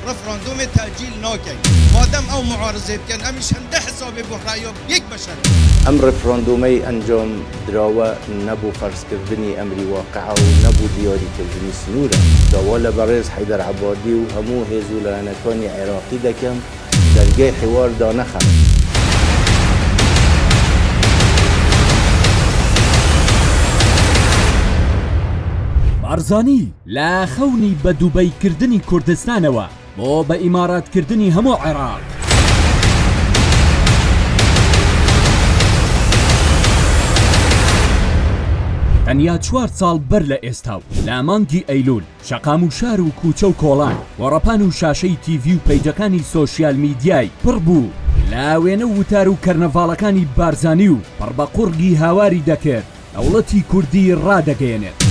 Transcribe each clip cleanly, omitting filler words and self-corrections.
رفراندوم تأجيل ناكي مادام او معارضه بكن امش هنده حسابي بحرايو يك بشر ام رفراندومي انجام دراوة نبو فرض كردني امري واقعه و نبو دياري كردني سنورة دوالا برز حيدر عبادي و همو هزو لانكاني عراقي دكم درجه حوار دانخم بارزانی لا خونی بە دووبەی کردنی کوردستانەوە بۆ بە ئیمارات کردنی هەموو عێراق. تەنیا 4 ساڵ بەر لە ئێستا و لە مانگی ئەیلول شەقام و شار و کوچە و کۆڵان وەڕەپان و شاشەی تیڤی و پەیجەکانی سۆشیال میدیای پڕ بوو لە وێنە وتار و کەرنەڤاڵەکانی بارزانی و پڕ بە قوڕگی هاواری دەکرد دەوڵەتی کوردی ڕادەگەیەنێت.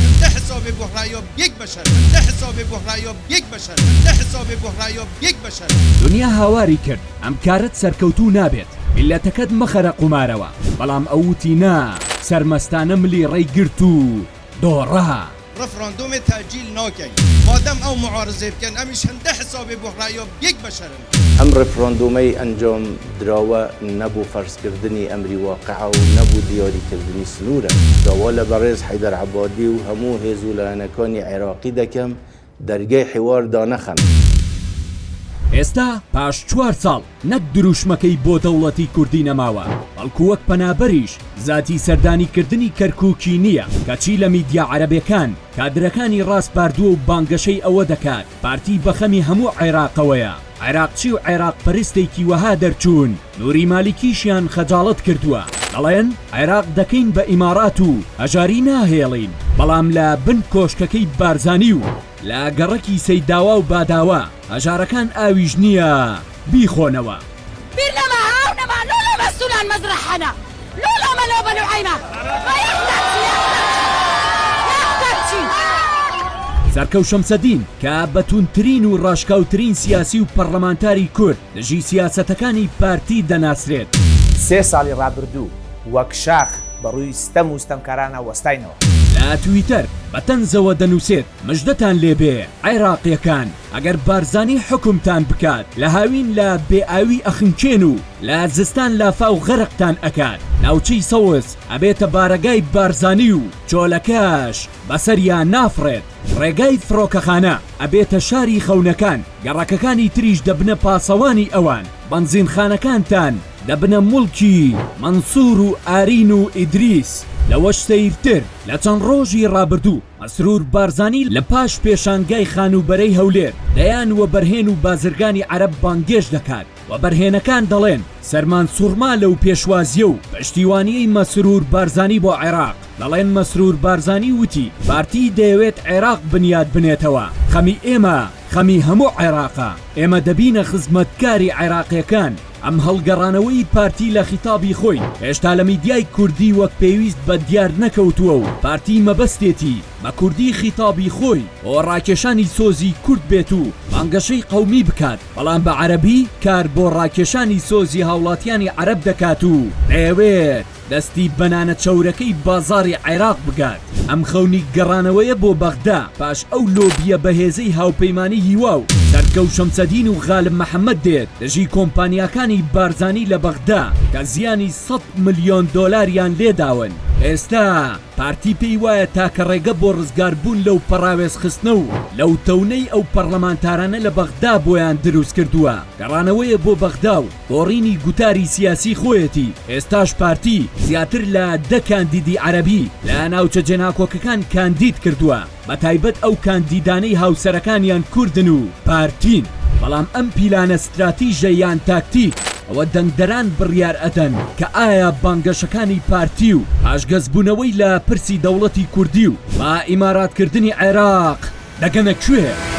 حسابي بحرايو يك بشر ده حسابي بحرايو يك بشر ده حسابي بحرايو يك بشر دنیا هاواری کرد ئەم کارت سەرکەوتوو نابێت میلەتەکەت مەخەرە قومارەوە بەڵام ئەوتی نا سەرمەستانە ملی ڕێیگرت و دۆڕە رفراندوم تأجيل ناكي مادام او معارضه بكن امش هنده حسابي بحرايو يك بشر ام رفراندومي انجام دراوة نبو فرض كردني امري واقعه و نبو دياري كردني سنورة دوالا برز حيدر عبادي و همو هزو لانكاني عراقي دكم درجه حوار دانخم ئێستا پاش 4 ساڵ نەک دروشمەکەی بۆ دەوڵەتی کوردی نەماوە بەڵکو وەک پەنابەریش زاتی سەردانیکردنی کەرکووکی نییە کەچی لە میدیا عەرەبیەکان کادرەکانی ڕاست باردووە و بانگەشەی ئەوە دەکات پارتی بەخەمی هەموو عێراقەوەیە عێراقچی و عێراق پەرستێکی وەها دەرچوون نووری مالیکیشیان خەجاڵەت کردووە دەڵێن عێراق دەکەین بە ئیمارات و هەژاری ناهێڵین بەڵام لە بن کۆشکەکەی بارزانی و لا گەڕەکی سەیداوا و باداوا هەژارەکان ئاویش نییە بیخۆنەوە بیر لەمە هاو نەما لۆ لەمە سولان مەزرەحەنە لۆ لەمە لۆ بەنوعەیمە سەرکەوت شەمسەدین کە بەتونترین و ڕاشکاوترین سیاسی و پەرلەمانتاری کورد لەژی سیاسەتەکانی پارتی دەناسرێت 3 ساڵی ڕابردوو وەک شاخ بەڕووی ستەم و ستەمکارانە وەستاینەوە لە تویتەر بەتەنزەوە دەنووسێت مژدەتان لێبێ عێراقیەکان ئەگەر بارزانی حکومتان بکات لە هاوین لە بێئاوی ئەخنکێن و لە زستان لافا و غەرقتان ئەکات ناوچەی سەوز ئەبێتە بارەگای بارزانی و چۆلەکەش بەسەریان نافڕێت ڕێگای فڕۆکەخانە ئەبێتە شاری خەونەکان گەڕەکەکانی تریش دەبنە پاسەوانی ئەوان بەنزینخانەکانتان دەبنە موڵکی مەنسوور و ئارین و ئیدریس لەوەش سەیرتر لە چەند ڕۆژی ڕابردوو مەسرور بارزانی لە پاش پێشانگای خانوبەرەی هەولێر دەیان وە بەرهێن و بازرگانی عەرەب بانگێش دەکات و بەرهێنەکان دەڵێن سەرمان سوورما لەو پێشوازیە و پشتیوانیەی مەسرور بارزانی بۆ عێراق دەڵێن مەسرور بارزانی وتی پارتی دەیەوێت عێراق بنیاد بنێتەوە خەمی ئێمە خەمی هەموو عێراقە ئێمە دەبینە خزمەتکاری عێراقیەکان ئەم هەڵگەڕانەوەی پارتی لە خیتابی خۆی هێشتا لە میدیای کوردی وەک پێویست بە دیار نەکەوتووە و پارتی مەبەستێتی بە کوردی خیتابی خۆی بۆ ڕاکێشانی سۆزی کورد بێت و بانگەشەی قەومی بکات بەڵام بە عەرەبی کار بۆ ڕاکێشانی سۆزی هاوڵاتیانی عەرەب دەکات و دەیەوێت دەستی بەنانە چەورەکەی بازاری عێراق بگات ئەم خەونی گەڕانەوەیە بۆ بەغدا پاش ئەو لۆبیە بەهێزەی هاوپەیمانی هیوا و سەرکەوت شەمسەدین و غالب محەممەد دێت دەژی کۆمپانیاکانی بارزانی لە بەغدا کە زیانی 100 ملیۆن دۆلاریان لێداون ئێستا پارتی پێی وایە تاکە ڕێگە بۆ ڕزگاربوون لەو پەراوێز خستنە و لەو تەونەی ئەو پەرلەمانتارانە لە بەغدا بۆیان دروست کردووە گەڕانەوەیە بۆ بەغدا و گۆڕینی گوتاری سیاسی خۆیەتی ئێستاش پارتی زیاتر لە 10 کاندیدی عەرەبی لە ناوچە جێناکۆکەکان کاندید کردووە بە تایبەت ئەو کاندیدانەی هاوسەرەکانیان کوردن و پارتین بەڵام ئەم پیلانە استراتیژە یان تاکتیک ئەوە دەنگدەران بڕیار ئەدەن کە ئایا بانگەشەکانی پارتی و ئاشگەزبوونەوەی لە پرسی دەوڵەتی کوردی و با ئیماراتکردنی عێراق دەگەنە کوێ؟